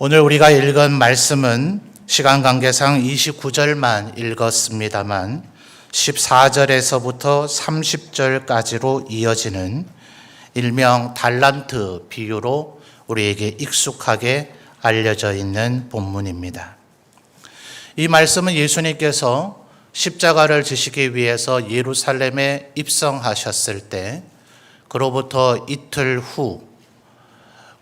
오늘 우리가 읽은 말씀은 시간 관계상 29절만 읽었습니다만 14절에서부터 30절까지로 이어지는 일명 달란트 비유로 우리에게 익숙하게 알려져 있는 본문입니다. 이 말씀은 예수님께서 십자가를 지시기 위해서 예루살렘에 입성하셨을 때 그로부터 이틀 후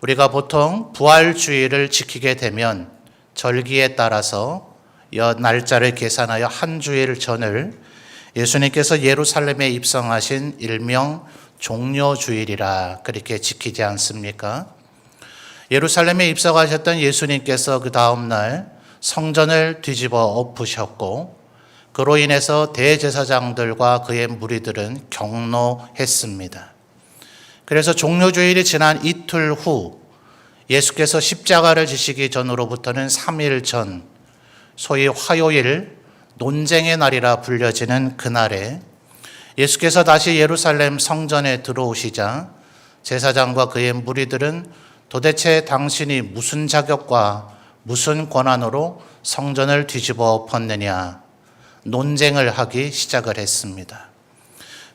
우리가 보통 부활주일을 지키게 되면 절기에 따라서 날짜를 계산하여 한 주일 전을 예수님께서 예루살렘에 입성하신 일명 종려주일이라 그렇게 지키지 않습니까? 예루살렘에 입성하셨던 예수님께서 그 다음날 성전을 뒤집어 엎으셨고 그로 인해서 대제사장들과 그의 무리들은 경노했습니다. 그래서 종려주일이 지난 이틀 후 예수께서 십자가를 지시기 전으로부터는 3일 전, 소위 화요일 논쟁의 날이라 불려지는 그날에 예수께서 다시 예루살렘 성전에 들어오시자 제사장과 그의 무리들은 도대체 당신이 무슨 자격과 무슨 권한으로 성전을 뒤집어 엎었느냐 논쟁을 하기 시작을 했습니다.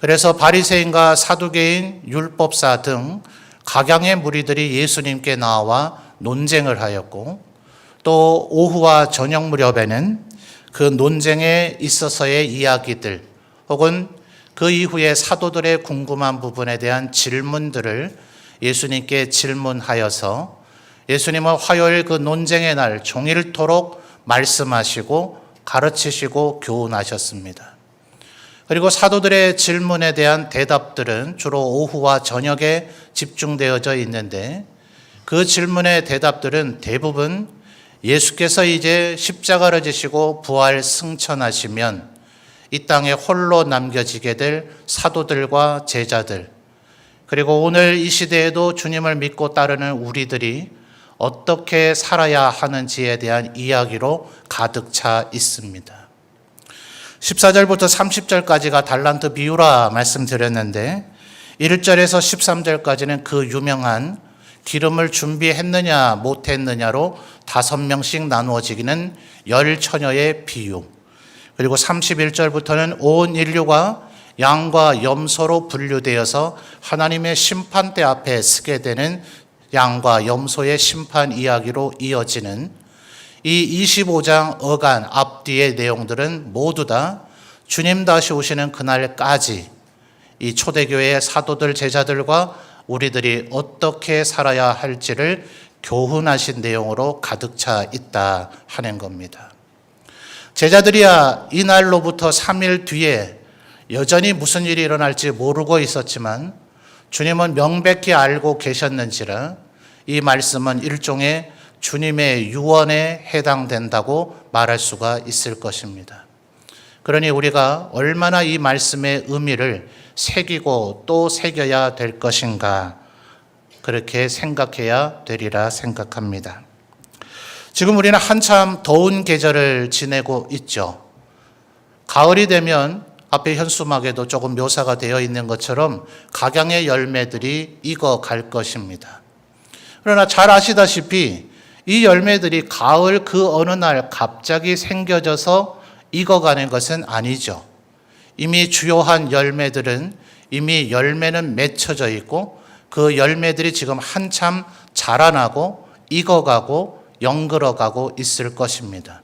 그래서 바리새인과 사두개인, 율법사 등 각양의 무리들이 예수님께 나와 논쟁을 하였고 또 오후와 저녁 무렵에는 그 논쟁에 있어서의 이야기들 혹은 그 이후에 사도들의 궁금한 부분에 대한 질문들을 예수님께 질문하여서 예수님은 화요일 그 논쟁의 날 종일토록 말씀하시고 가르치시고 교훈하셨습니다. 그리고 사도들의 질문에 대한 대답들은 주로 오후와 저녁에 집중되어져 있는데 그 질문의 대답들은 대부분 예수께서 이제 십자가를 지시고 부활 승천하시면 이 땅에 홀로 남겨지게 될 사도들과 제자들 그리고 오늘 이 시대에도 주님을 믿고 따르는 우리들이 어떻게 살아야 하는지에 대한 이야기로 가득 차 있습니다. 14절부터 30절까지가 달란트 비유라 말씀드렸는데 1절에서 13절까지는 그 유명한 기름을 준비했느냐 못했느냐로 5명씩 나누어지기는 열 처녀의 비유 그리고 31절부터는 온 인류가 양과 염소로 분류되어서 하나님의 심판대 앞에 서게 되는 양과 염소의 심판 이야기로 이어지는 이 25장 어간 앞뒤의 내용들은 모두 다 주님 다시 오시는 그날까지 이 초대교회의 사도들 제자들과 우리들이 어떻게 살아야 할지를 교훈하신 내용으로 가득 차 있다 하는 겁니다. 제자들이야 이날로부터 3일 뒤에 여전히 무슨 일이 일어날지 모르고 있었지만 주님은 명백히 알고 계셨는지라 이 말씀은 일종의 주님의 유언에 해당된다고 말할 수가 있을 것입니다. 그러니 우리가 얼마나 이 말씀의 의미를 새기고 또 새겨야 될 것인가 그렇게 생각해야 되리라 생각합니다. 지금 우리는 한참 더운 계절을 지내고 있죠. 가을이 되면 앞에 현수막에도 조금 묘사가 되어 있는 것처럼 각양의 열매들이 익어갈 것입니다. 그러나 잘 아시다시피 이 열매들이 가을 그 어느 날 갑자기 생겨져서 익어가는 것은 아니죠. 이미 주요한 열매들은 이미 열매는 맺혀져 있고 그 열매들이 지금 한참 자라나고 익어가고 연그러가고 있을 것입니다.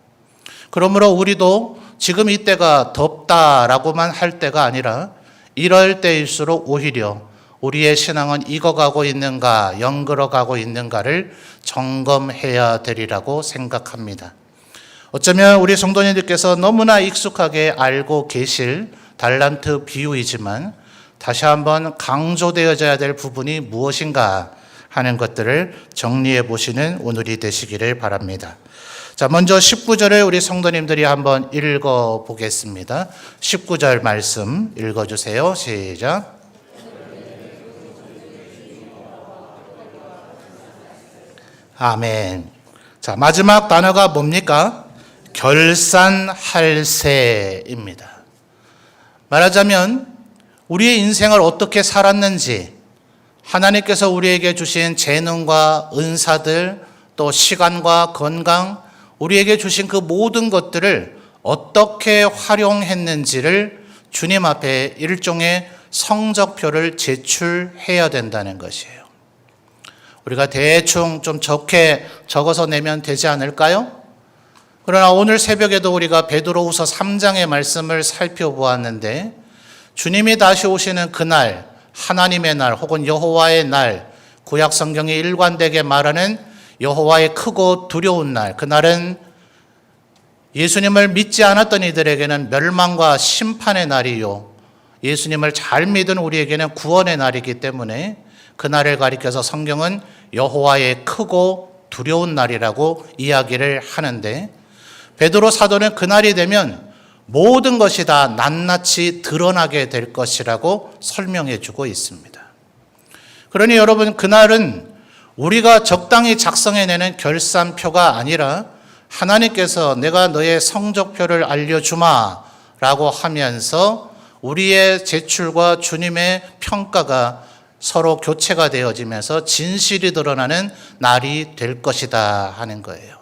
그러므로 우리도 지금 이때가 덥다라고만 할 때가 아니라 이럴 때일수록 오히려 우리의 신앙은 익어가고 있는가 연그러가고 있는가를 점검해야 되리라고 생각합니다. 어쩌면 우리 성도님들께서 너무나 익숙하게 알고 계실 달란트 비유이지만 다시 한번 강조되어져야 될 부분이 무엇인가 하는 것들을 정리해 보시는 오늘이 되시기를 바랍니다. 자, 먼저 19절을 우리 성도님들이 한번 읽어 보겠습니다. 19절 말씀 읽어 주세요. 시작. 아멘. 자, 마지막 단어가 뭡니까? 결산할세입니다. 말하자면 우리의 인생을 어떻게 살았는지 하나님께서 우리에게 주신 재능과 은사들 또 시간과 건강, 우리에게 주신 그 모든 것들을 어떻게 활용했는지를 주님 앞에 일종의 성적표를 제출해야 된다는 것이에요. 우리가 대충 좀 적게 적어서 내면 되지 않을까요? 그러나 오늘 새벽에도 우리가 베드로후서 3장의 말씀을 살펴보았는데 주님이 다시 오시는 그날, 하나님의 날 혹은 여호와의 날, 구약 성경이 일관되게 말하는 여호와의 크고 두려운 날, 그날은 예수님을 믿지 않았던 이들에게는 멸망과 심판의 날이요, 예수님을 잘 믿은 우리에게는 구원의 날이기 때문에 그날을 가리켜서 성경은 여호와의 크고 두려운 날이라고 이야기를 하는데, 베드로 사도는 그날이 되면 모든 것이 다 낱낱이 드러나게 될 것이라고 설명해 주고 있습니다. 그러니 여러분, 그날은 우리가 적당히 작성해내는 결산표가 아니라 하나님께서 내가 너의 성적표를 알려주마 라고 하면서 우리의 제출과 주님의 평가가 서로 교체가 되어지면서 진실이 드러나는 날이 될 것이다 하는 거예요.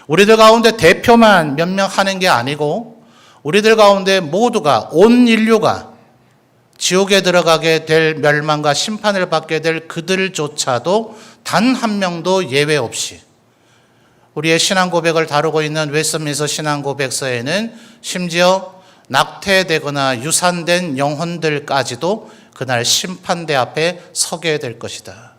우리들 가운데 대표만 몇 명 하는 게 아니고 우리들 가운데 모두가, 온 인류가 지옥에 들어가게 될, 멸망과 심판을 받게 될 그들조차도 단 한 명도 예외 없이 우리의 신앙 고백을 다루고 있는 웨스트민스터 신앙 고백서에는 심지어 낙태되거나 유산된 영혼들까지도 그날 심판대 앞에 서게 될 것이다.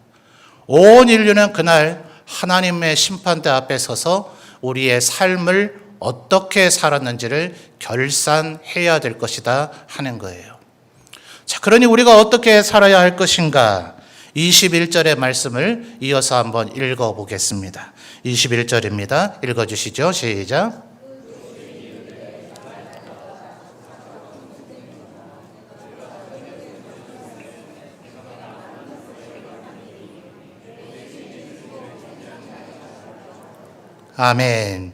온 인류는 그날 하나님의 심판대 앞에 서서 우리의 삶을 어떻게 살았는지를 결산해야 될 것이다 하는 거예요. 자, 그러니 우리가 어떻게 살아야 할 것인가? 21절의 말씀을 이어서 한번 읽어보겠습니다. 21절입니다. 읽어주시죠. 시작. 아멘.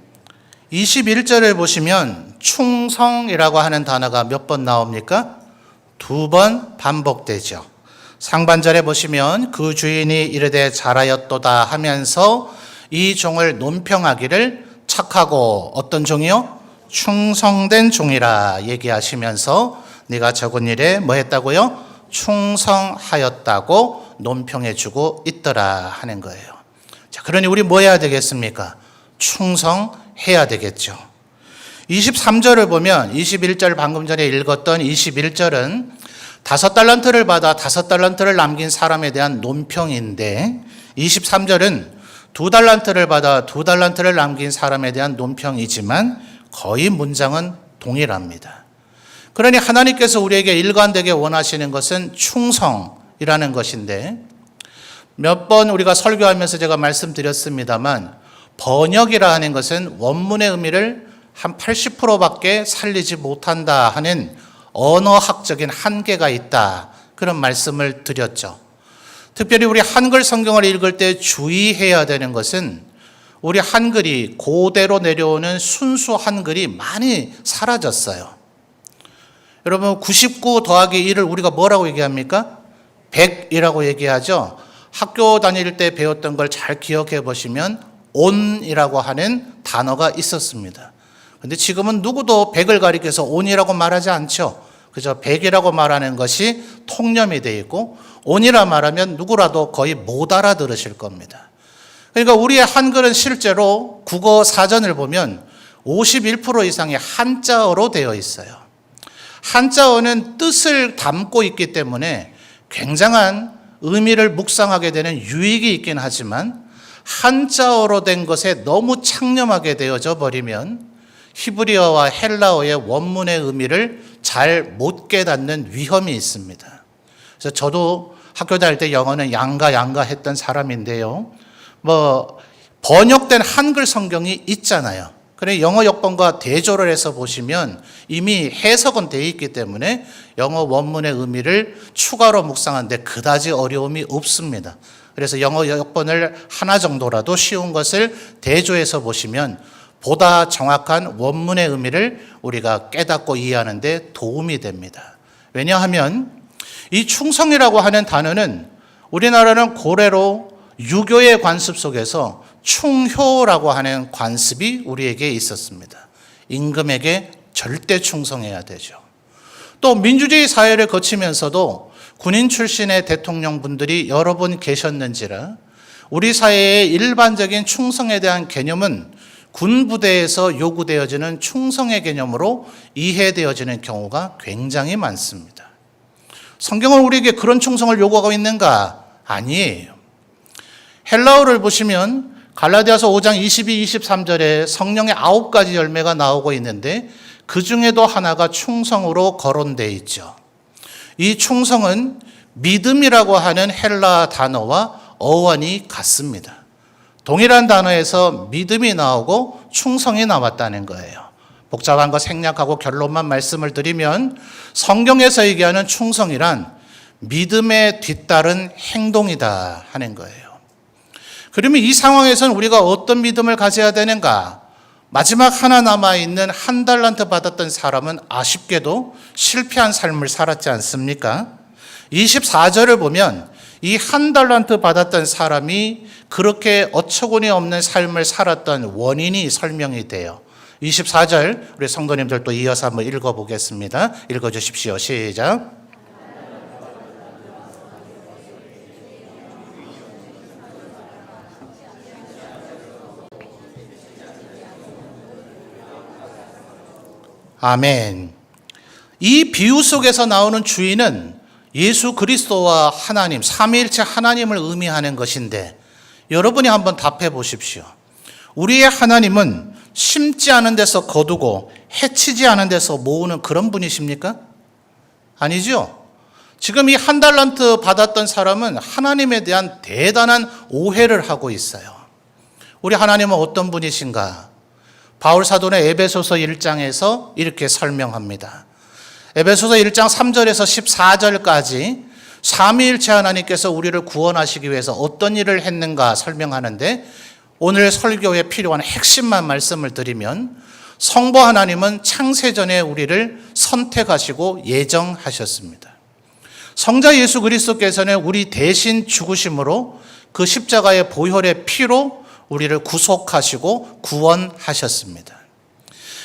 21절을 보시면 충성이라고 하는 단어가 몇 번 나옵니까? 2번 반복되죠. 상반절에 보시면 그 주인이 이르되 잘하였도다 하면서 이 종을 논평하기를 착하고 어떤 종이요? 충성된 종이라 얘기하시면서 네가 적은 일에 뭐 했다고요? 충성하였다고 논평해 주고 있더라 하는 거예요. 자, 그러니 우리 뭐 해야 되겠습니까? 충성해야 되겠죠. 23절을 보면 21절 방금 전에 읽었던 21절은 5달란트를 받아 5달란트를 남긴 사람에 대한 논평인데 23절은 2달란트를 받아 2달란트를 남긴 사람에 대한 논평이지만 거의 문장은 동일합니다. 그러니 하나님께서 우리에게 일관되게 원하시는 것은 충성이라는 것인데, 몇 번 우리가 설교하면서 제가 말씀드렸습니다만 번역이라 하는 것은 원문의 의미를 한 80%밖에 살리지 못한다 하는 언어학적인 한계가 있다, 그런 말씀을 드렸죠. 특별히 우리 한글 성경을 읽을 때 주의해야 되는 것은 우리 한글이 고대로 내려오는 순수 한글이 많이 사라졌어요. 여러분, 99 더하기 1을 우리가 뭐라고 얘기합니까? 100이라고 얘기하죠. 학교 다닐 때 배웠던 걸 잘 기억해 보시면 온이라고 하는 단어가 있었습니다. 근데 지금은 누구도 100을 가리켜서 온이라고 말하지 않죠. 그저 100이라고 말하는 것이 통념이 되어 있고, 온이라 말하면 누구라도 거의 못 알아들으실 겁니다. 그러니까 우리의 한글은 실제로 국어 사전을 보면 51% 이상이 한자어로 되어 있어요. 한자어는 뜻을 담고 있기 때문에 굉장한 의미를 묵상하게 되는 유익이 있긴 하지만, 한자어로 된 것에 너무 창념하게 되어져 버리면 히브리어와 헬라어의 원문의 의미를 잘 못 깨닫는 위험이 있습니다. 그래서 저도 학교 다닐 때 영어는 양가 했던 사람인데요. 번역된 한글 성경이 있잖아요. 그래 영어 역본과 대조를 해서 보시면 이미 해석은 되어 있기 때문에 영어 원문의 의미를 추가로 묵상하는데 그다지 어려움이 없습니다. 그래서 영어 역본을 하나 정도라도 쉬운 것을 대조해서 보시면 보다 정확한 원문의 의미를 우리가 깨닫고 이해하는 데 도움이 됩니다. 왜냐하면 이 충성이라고 하는 단어는 우리나라는 고래로 유교의 관습 속에서 충효라고 하는 관습이 우리에게 있었습니다. 임금에게 절대 충성해야 되죠. 또 민주주의 사회를 거치면서도 군인 출신의 대통령분들이 여러 분 계셨는지라 우리 사회의 일반적인 충성에 대한 개념은 군 부대에서 요구되어지는 충성의 개념으로 이해되어지는 경우가 굉장히 많습니다. 성경은 우리에게 그런 충성을 요구하고 있는가? 아니에요. 헬라어를 보시면 갈라디아서 5장 22, 23절에 성령의 9가지 열매가 나오고 있는데 그 중에도 하나가 충성으로 거론되어 있죠. 이 충성은 믿음이라고 하는 헬라 단어와 어원이 같습니다. 동일한 단어에서 믿음이 나오고 충성이 나왔다는 거예요. 복잡한 거 생략하고 결론만 말씀을 드리면 성경에서 얘기하는 충성이란 믿음에 뒤따른 행동이다 하는 거예요. 그러면 이 상황에서는 우리가 어떤 믿음을 가져야 되는가? 마지막 하나 남아있는 한 달란트 받았던 사람은 아쉽게도 실패한 삶을 살았지 않습니까? 24절을 보면 이 한 달란트 받았던 사람이 그렇게 어처구니 없는 삶을 살았던 원인이 설명이 돼요. 24절 우리 성도님들 또 이어서 한번 읽어보겠습니다. 읽어주십시오. 시작. 아멘. 이 비유 속에서 나오는 주인은 예수 그리스도와 하나님, 삼위일체 하나님을 의미하는 것인데 여러분이 한번 답해 보십시오. 우리의 하나님은 심지 않은 데서 거두고 해치지 않은 데서 모으는 그런 분이십니까? 아니죠. 지금 이 한 달란트 받았던 사람은 하나님에 대한 대단한 오해를 하고 있어요. 우리 하나님은 어떤 분이신가? 바울 사도는 에베소서 1장에서 이렇게 설명합니다. 에베소서 1장 3절에서 14절까지 삼위일체 하나님께서 우리를 구원하시기 위해서 어떤 일을 했는가 설명하는데 오늘 설교에 필요한 핵심만 말씀을 드리면 성부 하나님은 창세전에 우리를 선택하시고 예정하셨습니다. 성자 예수 그리스도께서는 우리 대신 죽으심으로 그 십자가의 보혈의 피로 우리를 구속하시고 구원하셨습니다.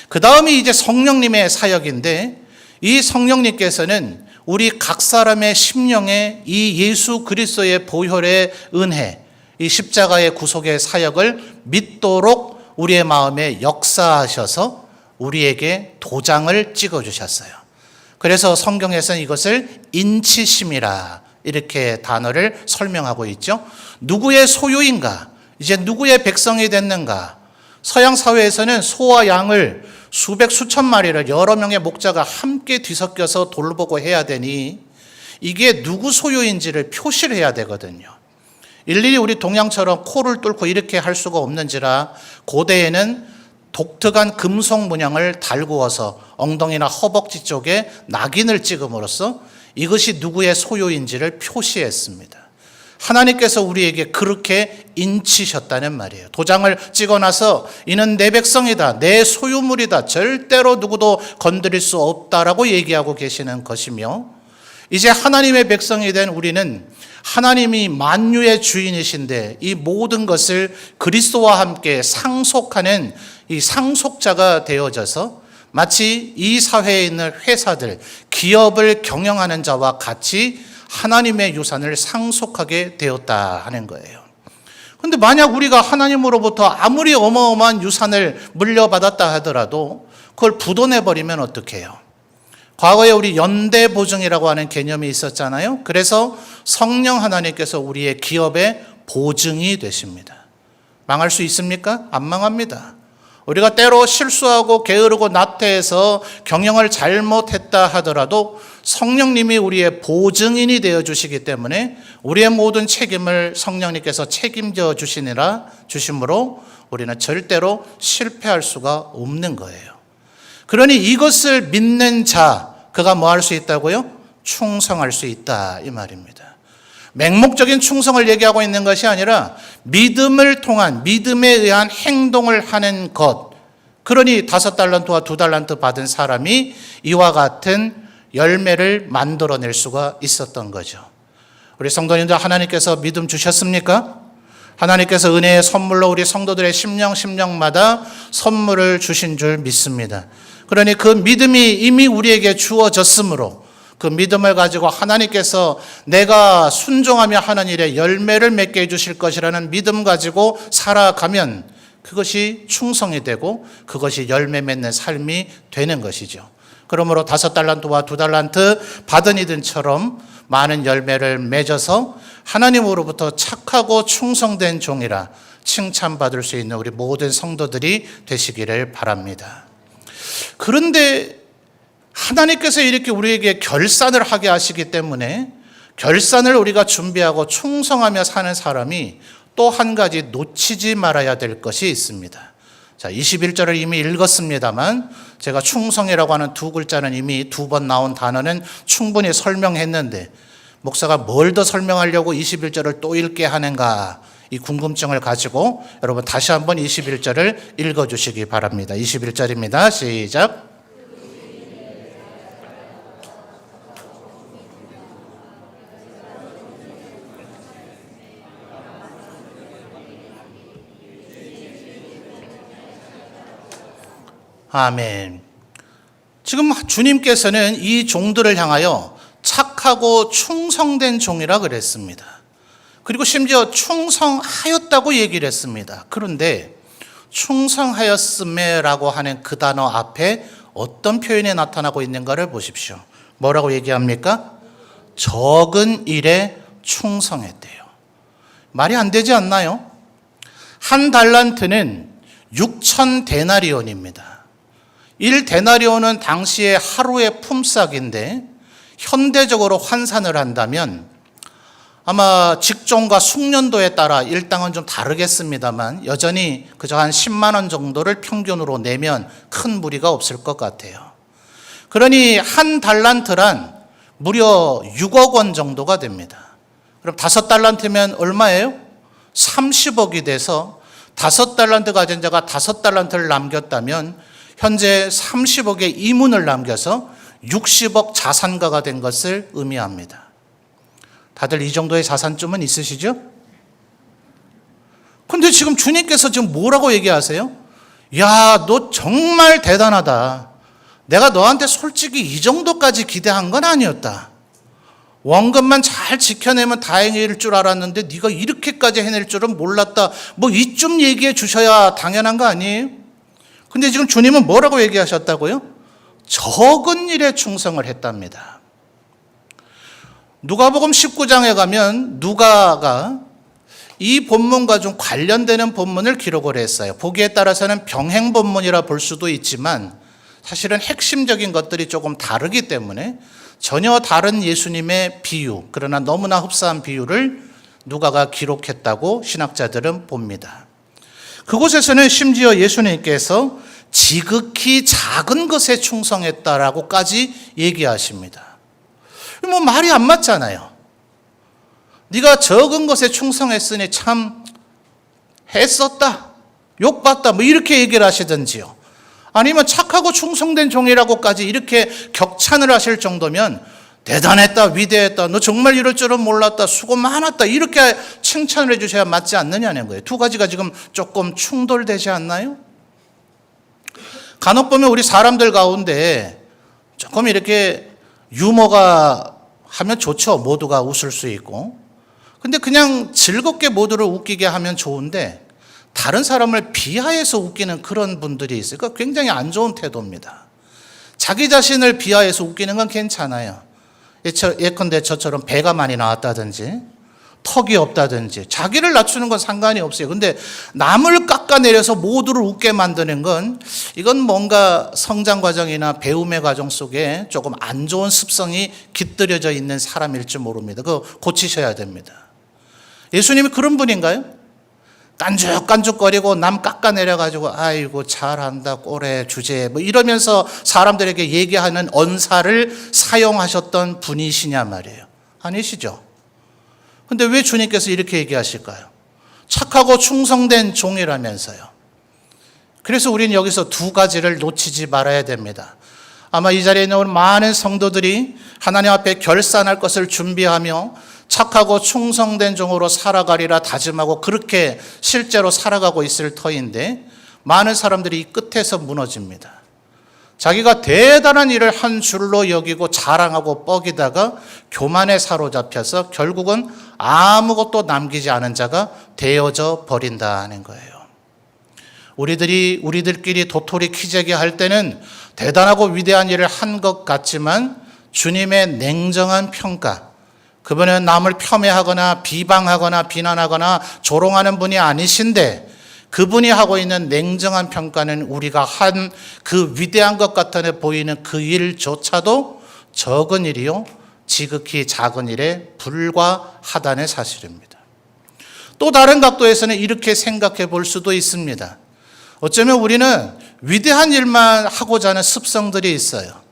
그 다음이 이제 성령님의 사역인데 이 성령님께서는 우리 각 사람의 심령에 이 예수 그리스도의 보혈의 은혜, 이 십자가의 구속의 사역을 믿도록 우리의 마음에 역사하셔서 우리에게 도장을 찍어주셨어요. 그래서 성경에서는 이것을 인치심이라 이렇게 단어를 설명하고 있죠. 누구의 소유인가? 이제 누구의 백성이 됐는가? 서양 사회에서는 소와 양을 수백 수천 마리를 여러 명의 목자가 함께 뒤섞여서 돌보고 해야 되니 이게 누구 소유인지를 표시를 해야 되거든요. 일일이 우리 동양처럼 코를 뚫고 이렇게 할 수가 없는지라 고대에는 독특한 금속 문양을 달구어서 엉덩이나 허벅지 쪽에 낙인을 찍음으로써 이것이 누구의 소유인지를 표시했습니다. 하나님께서 우리에게 그렇게 인치셨다는 말이에요. 도장을 찍어놔서 이는 내 백성이다, 내 소유물이다, 절대로 누구도 건드릴 수 없다라고 얘기하고 계시는 것이며 이제 하나님의 백성이 된 우리는 하나님이 만유의 주인이신데 이 모든 것을 그리스도와 함께 상속하는 이 상속자가 되어져서 마치 이 사회에 있는 회사들, 기업을 경영하는 자와 같이 하나님의 유산을 상속하게 되었다 하는 거예요. 그런데 만약 우리가 하나님으로부터 아무리 어마어마한 유산을 물려받았다 하더라도 그걸 부도내버리면 어떡해요? 과거에 우리 연대보증이라고 하는 개념이 있었잖아요. 그래서 성령 하나님께서 우리의 기업의 보증이 되십니다. 망할 수 있습니까? 안 망합니다. 우리가 때로 실수하고 게으르고 나태해서 경영을 잘못했다 하더라도 성령님이 우리의 보증인이 되어주시기 때문에 우리의 모든 책임을 성령님께서 책임져 주심으로 우리는 절대로 실패할 수가 없는 거예요. 그러니 이것을 믿는 자, 그가 뭐 할 수 있다고요? 충성할 수 있다 이 말입니다. 맹목적인 충성을 얘기하고 있는 것이 아니라 믿음을 통한 믿음에 의한 행동을 하는 것. 그러니 5달란트와 2달란트 받은 사람이 이와 같은 열매를 만들어낼 수가 있었던 거죠. 우리 성도님들 하나님께서 믿음 주셨습니까? 하나님께서 은혜의 선물로 우리 성도들의 심령마다 선물을 주신 줄 믿습니다. 그러니 그 믿음이 이미 우리에게 주어졌으므로 그 믿음을 가지고 하나님께서 내가 순종하며 하는 일에 열매를 맺게 해주실 것이라는 믿음 가지고 살아가면 그것이 충성이 되고 그것이 열매 맺는 삶이 되는 것이죠. 그러므로 5달란트와 2달란트 받은 이들처럼 많은 열매를 맺어서 하나님으로부터 착하고 충성된 종이라 칭찬받을 수 있는 우리 모든 성도들이 되시기를 바랍니다. 그런데 하나님께서 이렇게 우리에게 결산을 하게 하시기 때문에 결산을 우리가 준비하고 충성하며 사는 사람이 또 한 가지 놓치지 말아야 될 것이 있습니다. 자, 21절을 이미 읽었습니다만 제가 충성이라고 하는 두 글자는 이미 2번 나온 단어는 충분히 설명했는데 목사가 뭘 더 설명하려고 21절을 또 읽게 하는가, 이 궁금증을 가지고 여러분 다시 한번 21절을 읽어주시기 바랍니다. 21절입니다. 시작. 아멘. 지금 주님께서는 이 종들을 향하여 착하고 충성된 종이라 그랬습니다. 그리고 심지어 충성하였다고 얘기를 했습니다. 그런데 충성하였음에라고 하는 그 단어 앞에 어떤 표현이 나타나고 있는가를 보십시오. 뭐라고 얘기합니까? 적은 일에 충성했대요. 말이 안 되지 않나요? 한 달란트는 6천 데나리온입니다. 1데나리온은 당시의 하루의 품삯인데 현대적으로 환산을 한다면 아마 직종과 숙련도에 따라 일당은 좀 다르겠습니다만 여전히 그저 한 10만 원 정도를 평균으로 내면 큰 무리가 없을 것 같아요. 그러니 한 달란트란 무려 6억 원 정도가 됩니다. 그럼 5달란트면 얼마예요? 30억이 돼서 5달란트 가진 자가 5달란트를 남겼다면 현재 30억의 이문을 남겨서 60억 자산가가 된 것을 의미합니다. 다들 이 정도의 자산쯤은 있으시죠? 근데 지금 주님께서 지금 뭐라고 얘기하세요? 야, 너 정말 대단하다. 내가 너한테 솔직히 이 정도까지 기대한 건 아니었다. 원금만 잘 지켜내면 다행일 줄 알았는데 네가 이렇게까지 해낼 줄은 몰랐다. 뭐 이쯤 얘기해 주셔야 당연한 거 아니에요? 근데 지금 주님은 뭐라고 얘기하셨다고요? 적은 일에 충성을 했답니다. 누가복음 19장에 가면 누가가 이 본문과 좀 관련되는 본문을 기록을 했어요. 보기에 따라서는 병행 본문이라 볼 수도 있지만 사실은 핵심적인 것들이 조금 다르기 때문에 전혀 다른 예수님의 비유, 그러나 너무나 흡사한 비유를 누가가 기록했다고 신학자들은 봅니다. 그곳에서는 심지어 예수님께서 지극히 작은 것에 충성했다라고까지 얘기하십니다. 뭐 말이 안 맞잖아요. 네가 적은 것에 충성했으니 참 했었다, 욕봤다, 뭐 이렇게 얘기를 하시든지요. 아니면 착하고 충성된 종이라고까지 이렇게 격찬을 하실 정도면 대단했다, 위대했다, 너 정말 이럴 줄은 몰랐다, 수고 많았다, 이렇게 칭찬을 해주셔야 맞지 않느냐는 거예요. 두 가지가 지금 조금 충돌되지 않나요? 간혹 보면 우리 사람들 가운데 조금 이렇게 유머가 하면 좋죠. 모두가 웃을 수 있고. 근데 그냥 즐겁게 모두를 웃기게 하면 좋은데 다른 사람을 비하해서 웃기는 그런 분들이 있어요. 그러니까 굉장히 안 좋은 태도입니다. 자기 자신을 비하해서 웃기는 건 괜찮아요. 예컨대 저처럼 배가 많이 나왔다든지 턱이 없다든지 자기를 낮추는 건 상관이 없어요. 근데 남을 깎아내려서 모두를 웃게 만드는 건 이건 뭔가 성장 과정이나 배움의 과정 속에 조금 안 좋은 습성이 깃들여져 있는 사람일지 모릅니다. 그거 고치셔야 됩니다. 예수님이 그런 분인가요? 깐죽깐죽거리고 남 깎아내려가지고 아이고 잘한다 꼬레 주제 뭐 이러면서 사람들에게 얘기하는 언사를 사용하셨던 분이시냐 말이에요. 아니시죠? 근데 왜 주님께서 이렇게 얘기하실까요? 착하고 충성된 종이라면서요. 그래서 우리는 여기서 두 가지를 놓치지 말아야 됩니다. 아마 이 자리에 있는 많은 성도들이 하나님 앞에 결산할 것을 준비하며 착하고 충성된 종으로 살아가리라 다짐하고 그렇게 실제로 살아가고 있을 터인데 많은 사람들이 이 끝에서 무너집니다. 자기가 대단한 일을 한 줄로 여기고 자랑하고 뻐기다가 교만에 사로잡혀서 결국은 아무것도 남기지 않은 자가 되어져 버린다는 거예요. 우리들끼리 도토리 키재기 할 때는 대단하고 위대한 일을 한 것 같지만 주님의 냉정한 평가, 그분은 남을 폄훼하거나 비방하거나 비난하거나 조롱하는 분이 아니신데 그분이 하고 있는 냉정한 평가는 우리가 한 그 위대한 것 같아 보이는 그 일조차도 적은 일이요 지극히 작은 일에 불과하다는 사실입니다. 또 다른 각도에서는 이렇게 생각해 볼 수도 있습니다. 어쩌면 우리는 위대한 일만 하고자 하는 습성들이 있어요.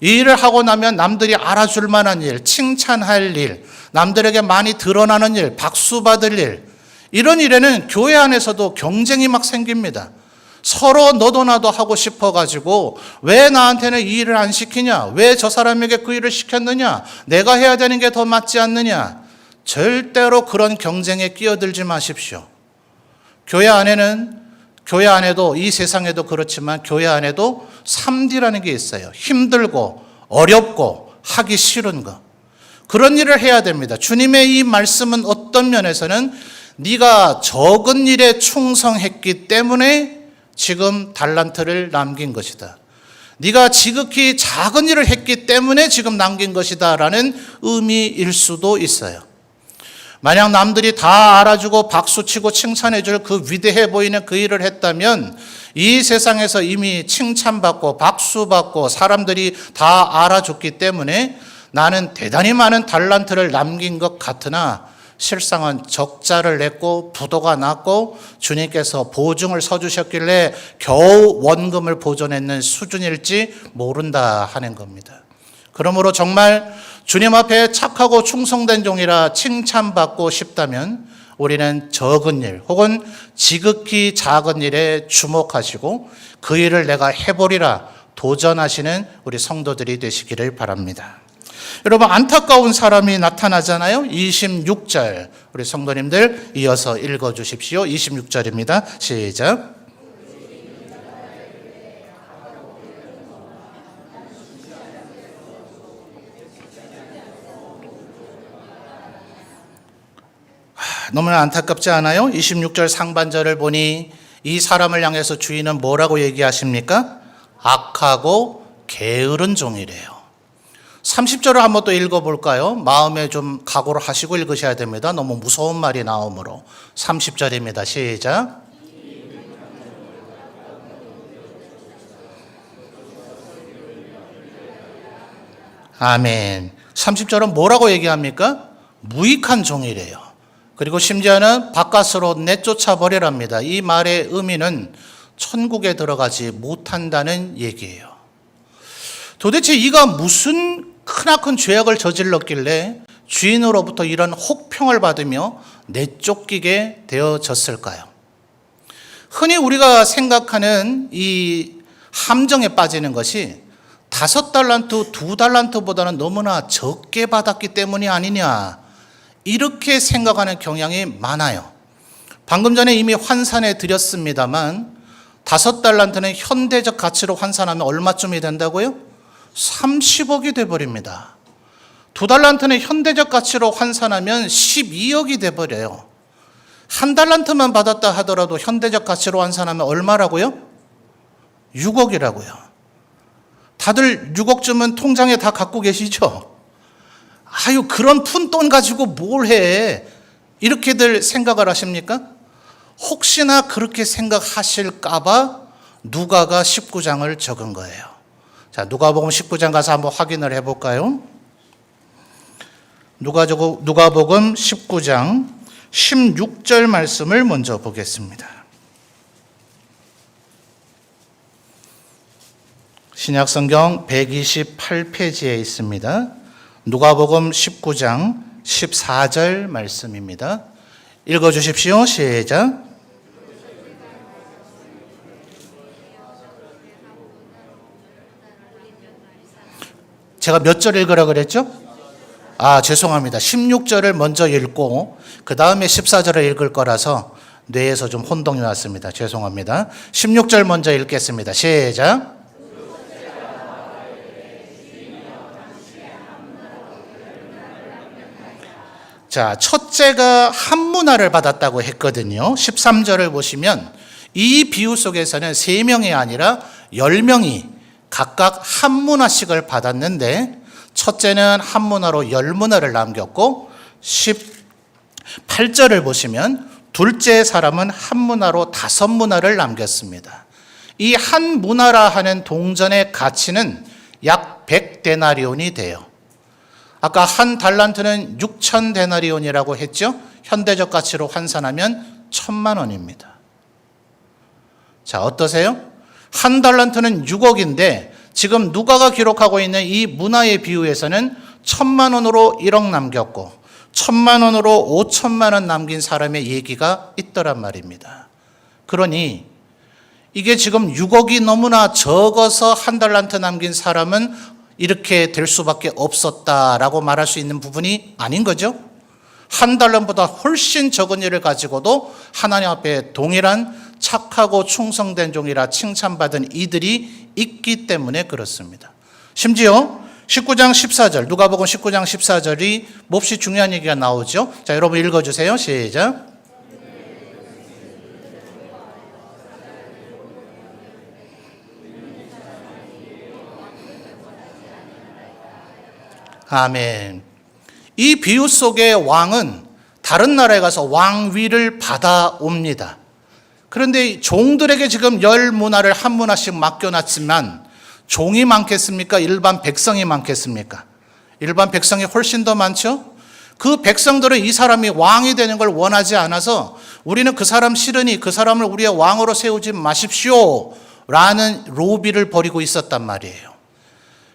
이 일을 하고 나면 남들이 알아줄 만한 일, 칭찬할 일, 남들에게 많이 드러나는 일, 박수 받을 일, 이런 일에는 교회 안에서도 경쟁이 막 생깁니다. 서로 너도 나도 하고 싶어가지고 왜 나한테는 이 일을 안 시키냐? 왜 저 사람에게 그 일을 시켰느냐? 내가 해야 되는 게 더 맞지 않느냐? 절대로 그런 경쟁에 끼어들지 마십시오. 교회 안에도 이 세상에도 그렇지만 교회 안에도 3D라는 게 있어요. 힘들고 어렵고 하기 싫은 거. 그런 일을 해야 됩니다. 주님의 이 말씀은 어떤 면에서는 네가 적은 일에 충성했기 때문에 지금 달란트를 남긴 것이다. 네가 지극히 작은 일을 했기 때문에 지금 남긴 것이다 라는 의미일 수도 있어요. 만약 남들이 다 알아주고 박수치고 칭찬해줄 그 위대해 보이는 그 일을 했다면 이 세상에서 이미 칭찬받고 박수받고 사람들이 다 알아줬기 때문에 나는 대단히 많은 달란트를 남긴 것 같으나 실상은 적자를 냈고 부도가 났고 주님께서 보증을 서주셨길래 겨우 원금을 보존했는 수준일지 모른다 하는 겁니다. 그러므로 정말 주님 앞에 착하고 충성된 종이라 칭찬받고 싶다면 우리는 적은 일 혹은 지극히 작은 일에 주목하시고 그 일을 내가 해보리라 도전하시는 우리 성도들이 되시기를 바랍니다. 여러분, 안타까운 사람이 나타나잖아요. 26절 우리 성도님들 이어서 읽어주십시오. 26절입니다. 시작. 너무나 안타깝지 않아요? 26절 상반절을 보니 이 사람을 향해서 주인은 뭐라고 얘기하십니까? 악하고 게으른 종이래요. 30절을 한번 또 읽어볼까요? 마음에 좀 각오를 하시고 읽으셔야 됩니다. 너무 무서운 말이 나오므로. 30절입니다. 시작. 아멘. 30절은 뭐라고 얘기합니까? 무익한 종이래요. 그리고 심지어는 바깥으로 내쫓아 버리랍니다. 이 말의 의미는 천국에 들어가지 못한다는 얘기예요. 도대체 이가 무슨 크나큰 죄악을 저질렀길래 주인으로부터 이런 혹평을 받으며 내쫓기게 되어졌을까요? 흔히 우리가 생각하는 이 함정에 빠지는 것이 5달란트, 2달란트보다는 너무나 적게 받았기 때문이 아니냐, 이렇게 생각하는 경향이 많아요. 방금 전에 이미 환산해 드렸습니다만 5달란트는 현대적 가치로 환산하면 얼마쯤이 된다고요? 30억이 돼버립니다. 2달란트는 현대적 가치로 환산하면 12억이 돼버려요. 1달란트만 받았다 하더라도 현대적 가치로 환산하면 얼마라고요? 6억이라고요. 다들 6억쯤은 통장에 다 갖고 계시죠? 아유, 그런 푼돈 가지고 뭘 해? 이렇게들 생각을 하십니까? 혹시나 그렇게 생각하실까봐 누가가 19장을 적은 거예요. 자, 누가복음 19장 가서 한번 확인을 해볼까요? 누가복음 19장 16절 말씀을 먼저 보겠습니다. 신약성경 128페이지에 있습니다. 누가복음 19장 14절 말씀입니다. 읽어주십시오. 시작. 제가 몇 절 읽으라 그랬죠? 죄송합니다. 16절을 먼저 읽고 그 다음에 14절을 읽을 거라서 뇌에서 좀 혼동이 왔습니다. 죄송합니다. 16절 먼저 읽겠습니다. 시작. 자, 첫째가 한 문화를 받았다고 했거든요. 13절을 보시면 이 비유 속에서는 3명이 아니라 10명이 각각 한 문화씩을 받았는데 첫째는 한 문화로 10문화를 남겼고 18절을 보시면 둘째 사람은 한 문화로 5문화를 남겼습니다. 이 한 문화라 하는 동전의 가치는 약 100데나리온이 돼요. 아까 한 달란트는 6,000데나리온이라고 했죠? 현대적 가치로 환산하면 1,000만 원입니다. 자, 어떠세요? 한 달란트는 6억인데 지금 누가가 기록하고 있는 이 문화의 비유에서는 1,000만 원으로 1억 남겼고 1,000만 원으로 5천만 원 남긴 사람의 얘기가 있더란 말입니다. 그러니 이게 지금 6억이 너무나 적어서 한 달란트 남긴 사람은 이렇게 될 수밖에 없었다라고 말할 수 있는 부분이 아닌 거죠. 한 달란트보다 훨씬 적은 일을 가지고도 하나님 앞에 동일한 착하고 충성된 종이라 칭찬받은 이들이 있기 때문에 그렇습니다. 심지어 19장 14절, 누가복음 19장 14절이 몹시 중요한 얘기가 나오죠. 자, 여러분 읽어주세요. 시작. 아멘. 이 비유 속의 왕은 다른 나라에 가서 왕위를 받아옵니다. 그런데 종들에게 지금 10문화를 한 문화씩 맡겨놨지만 종이 많겠습니까? 일반 백성이 많겠습니까? 일반 백성이 훨씬 더 많죠? 그 백성들은 이 사람이 왕이 되는 걸 원하지 않아서 우리는 그 사람 싫으니 그 사람을 우리의 왕으로 세우지 마십시오 라는 로비를 벌이고 있었단 말이에요.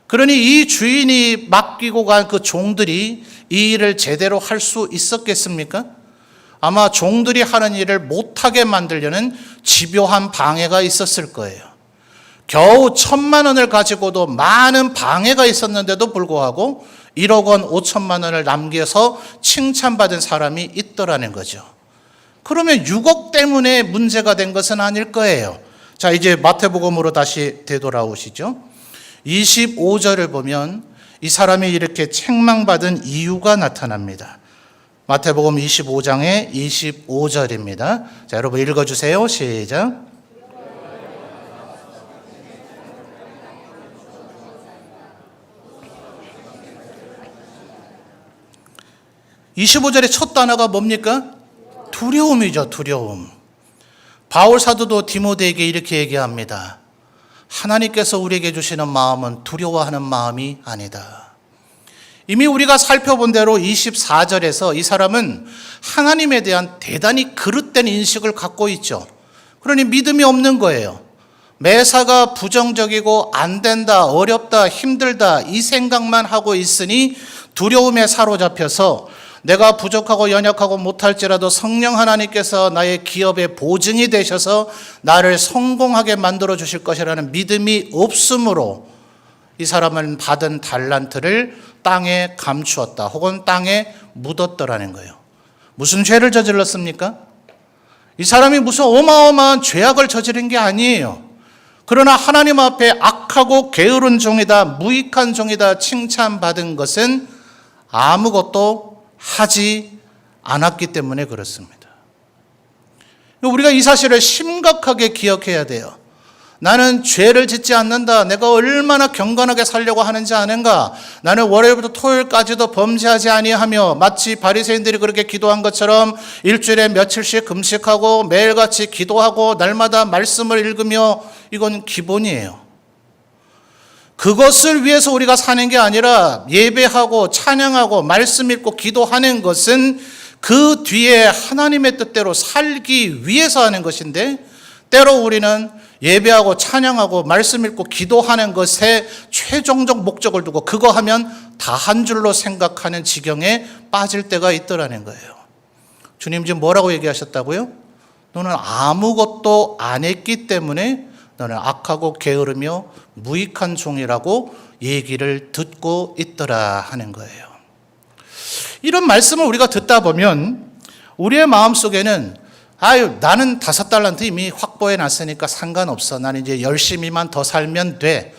그러니 이 주인이 맡기고 간 그 종들이 이 일을 제대로 할 수 있었겠습니까? 아마 종들이 하는 일을 못하게 만들려는 집요한 방해가 있었을 거예요. 겨우 1,000만 원을 가지고도 많은 방해가 있었는데도 불구하고 1억 원 5천만 원을 남겨서 칭찬받은 사람이 있더라는 거죠. 그러면 6억 때문에 문제가 된 것은 아닐 거예요. 자, 이제 마태복음으로 다시 되돌아오시죠. 25절을 보면 이 사람이 이렇게 책망받은 이유가 나타납니다. 마태복음 25장의 25절입니다. 자, 여러분 읽어주세요. 시작. 25절의 첫 단어가 뭡니까? 두려움이죠. 두려움. 바울 사도도 디모데에게 이렇게 얘기합니다. 하나님께서 우리에게 주시는 마음은 두려워하는 마음이 아니다. 이미 우리가 살펴본 대로 24절에서 이 사람은 하나님에 대한 대단히 그릇된 인식을 갖고 있죠. 그러니 믿음이 없는 거예요. 매사가 부정적이고 안 된다, 어렵다, 힘들다 이 생각만 하고 있으니 두려움에 사로잡혀서 내가 부족하고 연약하고 못할지라도 성령 하나님께서 나의 기업의 보증이 되셔서 나를 성공하게 만들어 주실 것이라는 믿음이 없으므로 이 사람은 받은 달란트를 땅에 감추었다 혹은 땅에 묻었더라는 거예요. 무슨 죄를 저질렀습니까? 이 사람이 무슨 어마어마한 죄악을 저지른 게 아니에요. 그러나 하나님 앞에 악하고 게으른 종이다, 무익한 종이다 칭찬받은 것은 아무것도 하지 않았기 때문에 그렇습니다. 우리가 이 사실을 심각하게 기억해야 돼요. 나는 죄를 짓지 않는다. 내가 얼마나 경건하게 살려고 하는지 아는가? 나는 월요일부터 토요일까지도 범죄하지 아니하며 마치 바리새인들이 그렇게 기도한 것처럼 일주일에 며칠씩 금식하고 매일같이 기도하고 날마다 말씀을 읽으며 이건 기본이에요. 그것을 위해서 우리가 사는 게 아니라 예배하고 찬양하고 말씀 읽고 기도하는 것은 그 뒤에 하나님의 뜻대로 살기 위해서 하는 것인데 때로 우리는 예배하고 찬양하고 말씀 읽고 기도하는 것에 최종적 목적을 두고 그거 하면 다 한 줄로 생각하는 지경에 빠질 때가 있더라는 거예요. 주님 지금 뭐라고 얘기하셨다고요? 너는 아무것도 안 했기 때문에 너는 악하고 게으르며 무익한 종이라고 얘기를 듣고 있더라 하는 거예요. 이런 말씀을 우리가 듣다 보면 우리의 마음속에는 나는 5달란트 이미 확보해 놨으니까 상관없어. 나는 이제 열심히만 더 살면 돼.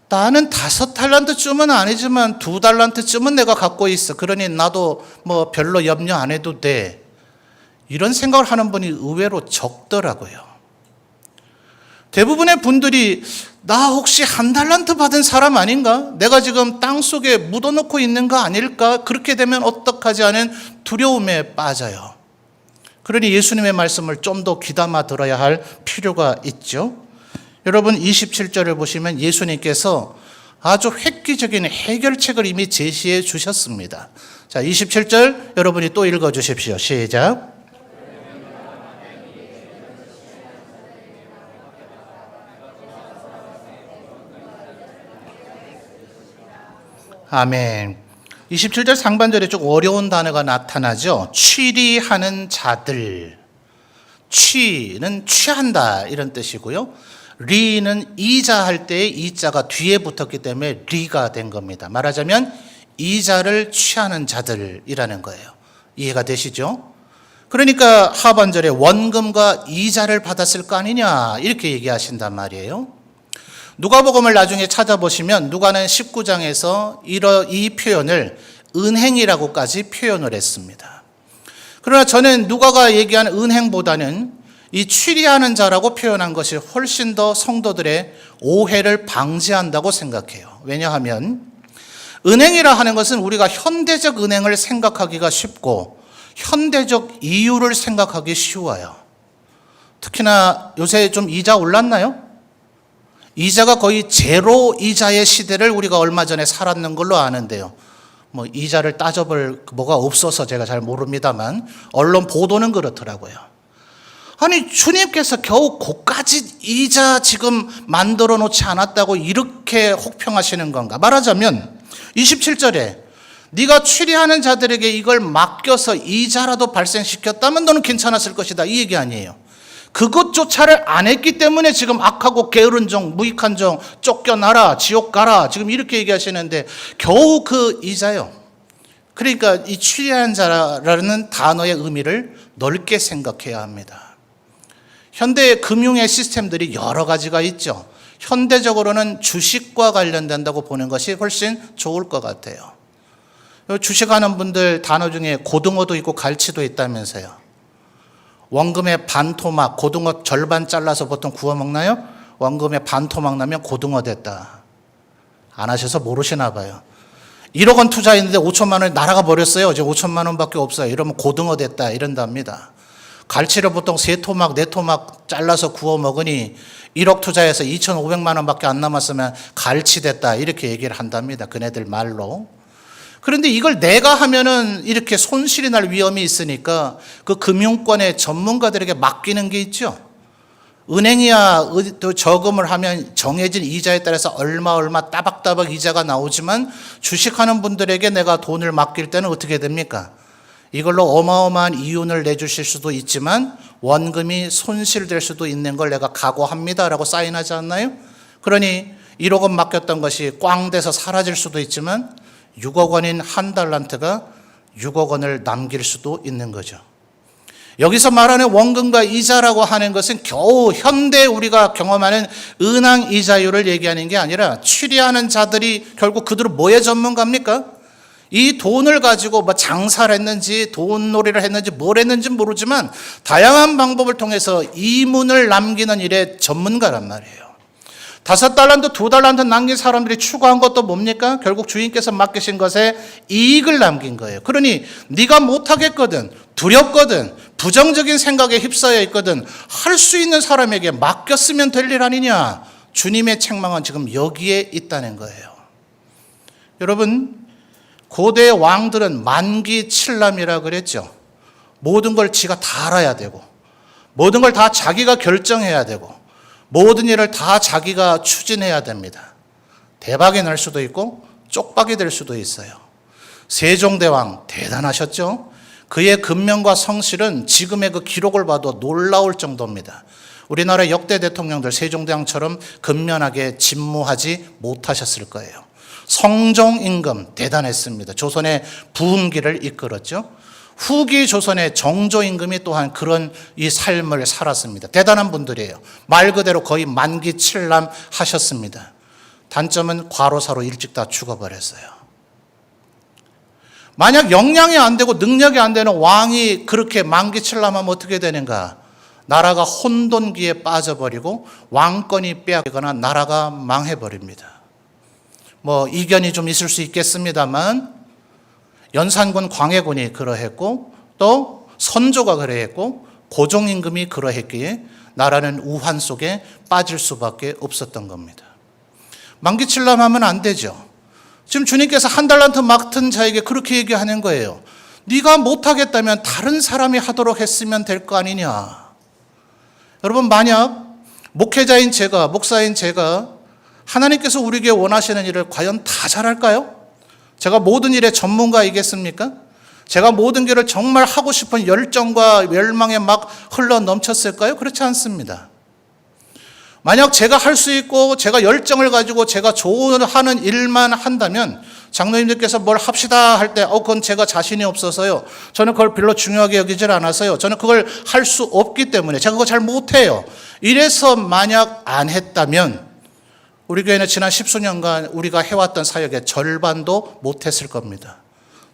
나는 5달란트쯤은 아니지만 2달란트쯤은 내가 갖고 있어. 그러니 나도 뭐 별로 염려 안 해도 돼. 이런 생각을 하는 분이 의외로 적더라고요. 대부분의 분들이 나 혹시 1달란트 받은 사람 아닌가? 내가 지금 땅속에 묻어놓고 있는 거 아닐까? 그렇게 되면 어떡하지 하는 두려움에 빠져요. 그러니 예수님의 말씀을 좀 더 귀담아 들어야 할 필요가 있죠. 여러분 27절을 보시면 예수님께서 아주 획기적인 해결책을 이미 제시해 주셨습니다. 자, 27절 여러분이 또 읽어 주십시오. 시작. 아멘. 27절 상반절에 좀 어려운 단어가 나타나죠. 취리하는 자들. 취는 취한다 이런 뜻이고요. 리는 이자 할 때의 이자가 뒤에 붙었기 때문에 리가 된 겁니다. 말하자면 이자를 취하는 자들이라는 거예요. 이해가 되시죠? 그러니까 하반절에 원금과 이자를 받았을 거 아니냐 이렇게 얘기하신단 말이에요. 누가복음을 나중에 찾아보시면 누가는 19장에서 이 표현을 은행이라고까지 표현을 했습니다. 그러나 저는 누가가 얘기한 은행보다는 이 취리하는 자라고 표현한 것이 훨씬 더 성도들의 오해를 방지한다고 생각해요. 왜냐하면 은행이라 하는 것은 우리가 현대적 은행을 생각하기가 쉽고 현대적 이유를 생각하기 쉬워요. 특히나 요새 좀 이자 올랐나요? 이자가 거의 제로 이자의 시대를 우리가 얼마 전에 살았는 걸로 아는데요. 뭐 이자를 따져볼 뭐가 없어서 제가 잘 모릅니다만 언론 보도는 그렇더라고요. 아니 주님께서 겨우 고까지 이자 지금 만들어 놓지 않았다고 이렇게 혹평하시는 건가? 말하자면 27절에 네가 취리하는 자들에게 이걸 맡겨서 이자라도 발생시켰다면 너는 괜찮았을 것이다 이 얘기 아니에요. 그것조차를 안 했기 때문에 지금 악하고 게으른 종, 무익한 종, 쫓겨나라, 지옥 가라 지금 이렇게 얘기하시는데 겨우 그 이자요. 그러니까 이 취리하는 자라는 단어의 의미를 넓게 생각해야 합니다. 현대 금융의 시스템들이 여러 가지가 있죠. 현대적으로는 주식과 관련된다고 보는 것이 훨씬 좋을 것 같아요. 주식하는 분들 단어 중에 고등어도 있고 갈치도 있다면서요. 원금의 반토막, 고등어 절반 잘라서 보통 구워 먹나요? 원금의 반토막 나면 고등어 됐다. 안 하셔서 모르시나 봐요. 1억 원 투자했는데 5천만 원이 날아가 버렸어요. 이제 5천만 원밖에 없어요. 이러면 고등어 됐다 이런답니다. 갈치를 보통 3토막, 4토막 잘라서 구워 먹으니 1억 투자해서 2,500만 원밖에 안 남았으면 갈치 됐다 이렇게 얘기를 한답니다. 그네들 말로. 그런데 이걸 내가 하면은 이렇게 손실이 날 위험이 있으니까 그 금융권의 전문가들에게 맡기는 게 있죠. 은행이야 저금을 하면 정해진 이자에 따라서 얼마 따박따박 이자가 나오지만 주식하는 분들에게 내가 돈을 맡길 때는 어떻게 됩니까? 이걸로 어마어마한 이윤을 내주실 수도 있지만 원금이 손실될 수도 있는 걸 내가 각오합니다라고 사인하지 않나요? 그러니 1억 원 맡겼던 것이 꽝 돼서 사라질 수도 있지만 6억 원인 1달란트가 6억 원을 남길 수도 있는 거죠. 여기서 말하는 원금과 이자라고 하는 것은 겨우 현대 우리가 경험하는 은행 이자율을 얘기하는 게 아니라 취리하는 자들이 결국 그들은 뭐의 전문가입니까? 이 돈을 가지고 뭐 장사를 했는지 돈놀이를 했는지 뭘 했는지 모르지만 다양한 방법을 통해서 이문을 남기는 일의 전문가란 말이에요. 5달란트, 2달란트 남긴 사람들이 추구한 것도 뭡니까? 결국 주인께서 맡기신 것에 이익을 남긴 거예요. 그러니 네가 못하겠거든, 두렵거든, 부정적인 생각에 휩싸여 있거든 할 수 있는 사람에게 맡겼으면 될 일 아니냐. 주님의 책망은 지금 여기에 있다는 거예요. 여러분 고대 왕들은 만기칠람이라 그랬죠. 모든 걸 지가 다 알아야 되고 모든 걸 다 자기가 결정해야 되고 모든 일을 다 자기가 추진해야 됩니다. 대박이 날 수도 있고 쪽박이 될 수도 있어요. 세종대왕 대단하셨죠? 그의 근면과 성실은 지금의 그 기록을 봐도 놀라울 정도입니다. 우리나라 역대 대통령들 세종대왕처럼 근면하게 집무하지 못하셨을 거예요. 성종 임금 대단했습니다. 조선의 부흥기를 이끌었죠. 후기 조선의 정조 임금이 또한 그런 이 삶을 살았습니다. 대단한 분들이에요. 말 그대로 거의 만기칠남 하셨습니다. 단점은 과로사로 일찍 다 죽어버렸어요. 만약 역량이 안 되고 능력이 안 되는 왕이 그렇게 만기칠남하면 어떻게 되는가? 나라가 혼돈기에 빠져버리고 왕권이 빼앗기거나 나라가 망해버립니다. 뭐 이견이 좀 있을 수 있겠습니다만 연산군 광해군이 그러했고 또 선조가 그러했고 고종임금이 그러했기에 나라는 우환 속에 빠질 수밖에 없었던 겁니다. 만기칠남하면 안 되죠. 지금 주님께서 한 달란트 맡은 자에게 그렇게 얘기하는 거예요. 네가 못하겠다면 다른 사람이 하도록 했으면 될 거 아니냐. 여러분, 만약 목회자인 제가, 목사인 제가 하나님께서 우리에게 원하시는 일을 과연 다 잘할까요? 제가 모든 일의 전문가이겠습니까? 제가 모든 일을 정말 하고 싶은 열정과 열망에 막 흘러 넘쳤을까요? 그렇지 않습니다. 만약 제가 할 수 있고 제가 열정을 가지고 제가 좋아하는 일만 한다면 장로님들께서 뭘 합시다 할 때 그건 제가 자신이 없어서요. 저는 그걸 별로 중요하게 여기질 않아서요. 저는 그걸 할 수 없기 때문에 제가 그거 잘 못해요. 이래서 만약 안 했다면 우리 교회는 지난 10수년간 우리가 해왔던 사역의 절반도 못했을 겁니다.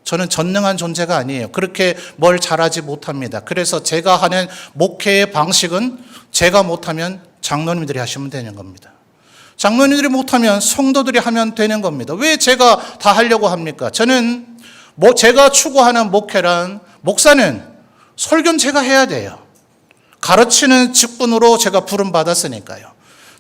저는 전능한 존재가 아니에요. 그렇게 뭘 잘하지 못합니다. 그래서 제가 하는 목회의 방식은 제가 못하면 장로님들이 하시면 되는 겁니다. 장로님들이 못하면 성도들이 하면 되는 겁니다. 왜 제가 다 하려고 합니까? 저는 제가 추구하는 목회란 목사는 설교는 제가 해야 돼요. 가르치는 직분으로 제가 부름받았으니까요.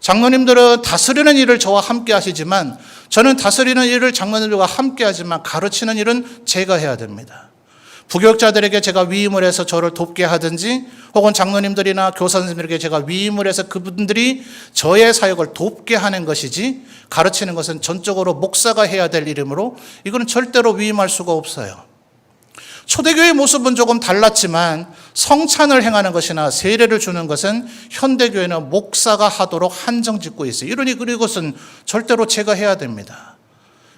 장로님들은 다스리는 일을 저와 함께 하시지만 저는 다스리는 일을 장로님들과 함께 하지만 가르치는 일은 제가 해야 됩니다. 부교육자들에게 제가 위임을 해서 저를 돕게 하든지 혹은 장로님들이나 교사 선생님들에게 제가 위임을 해서 그분들이 저의 사역을 돕게 하는 것이지 가르치는 것은 전적으로 목사가 해야 될 일이므로 이거는 절대로 위임할 수가 없어요. 초대교회의 모습은 조금 달랐지만 성찬을 행하는 것이나 세례를 주는 것은 현대교회는 목사가 하도록 한정짓고 있어요. 이러니 그것은 절대로 제가 해야 됩니다.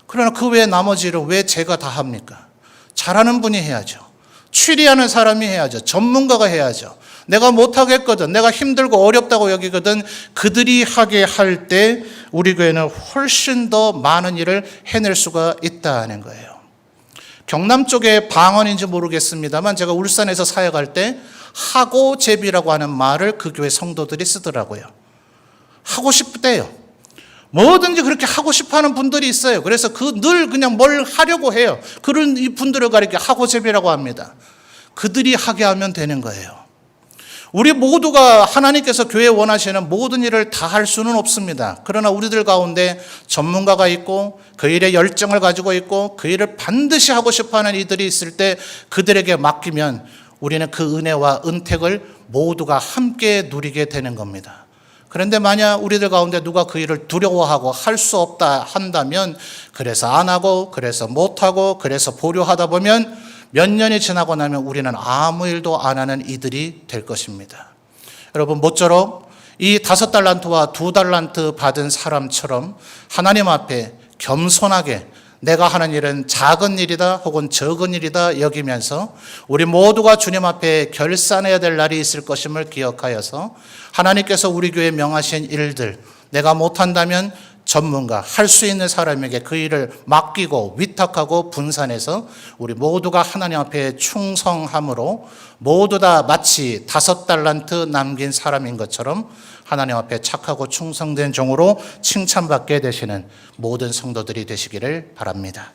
그러나 그 외에 나머지 일은 왜 제가 다 합니까? 잘하는 분이 해야죠. 추리하는 사람이 해야죠. 전문가가 해야죠. 내가 못하겠거든, 내가 힘들고 어렵다고 여기거든, 그들이 하게 할 때 우리 교회는 훨씬 더 많은 일을 해낼 수가 있다는 거예요. 경남 쪽의 방언인지 모르겠습니다만 제가 울산에서 사역할 때 하고제비라고 하는 말을 그 교회 성도들이 쓰더라고요. 하고 싶대요. 뭐든지 그렇게 하고 싶어하는 분들이 있어요. 그래서 늘 그냥 뭘 하려고 해요. 그런 이 분들을 가리켜 하고제비라고 합니다. 그들이 하게 하면 되는 거예요. 우리 모두가 하나님께서 교회에 원하시는 모든 일을 다 할 수는 없습니다. 그러나 우리들 가운데 전문가가 있고 그 일에 열정을 가지고 있고 그 일을 반드시 하고 싶어하는 이들이 있을 때 그들에게 맡기면 우리는 그 은혜와 은택을 모두가 함께 누리게 되는 겁니다. 그런데 만약 우리들 가운데 누가 그 일을 두려워하고 할 수 없다 한다면 그래서 안 하고 그래서 못하고 그래서 보류하다 보면 몇 년이 지나고 나면 우리는 아무 일도 안 하는 이들이 될 것입니다. 여러분, 모쪼록 이 5달란트와 2달란트 받은 사람처럼 하나님 앞에 겸손하게 내가 하는 일은 작은 일이다 혹은 적은 일이다 여기면서 우리 모두가 주님 앞에 결산해야 될 날이 있을 것임을 기억하여서 하나님께서 우리 교회에 명하신 일들 내가 못한다면 전문가, 할 수 있는 사람에게 그 일을 맡기고 위탁하고 분산해서 우리 모두가 하나님 앞에 충성함으로 모두 다 마치 5달란트 남긴 사람인 것처럼 하나님 앞에 착하고 충성된 종으로 칭찬받게 되시는 모든 성도들이 되시기를 바랍니다.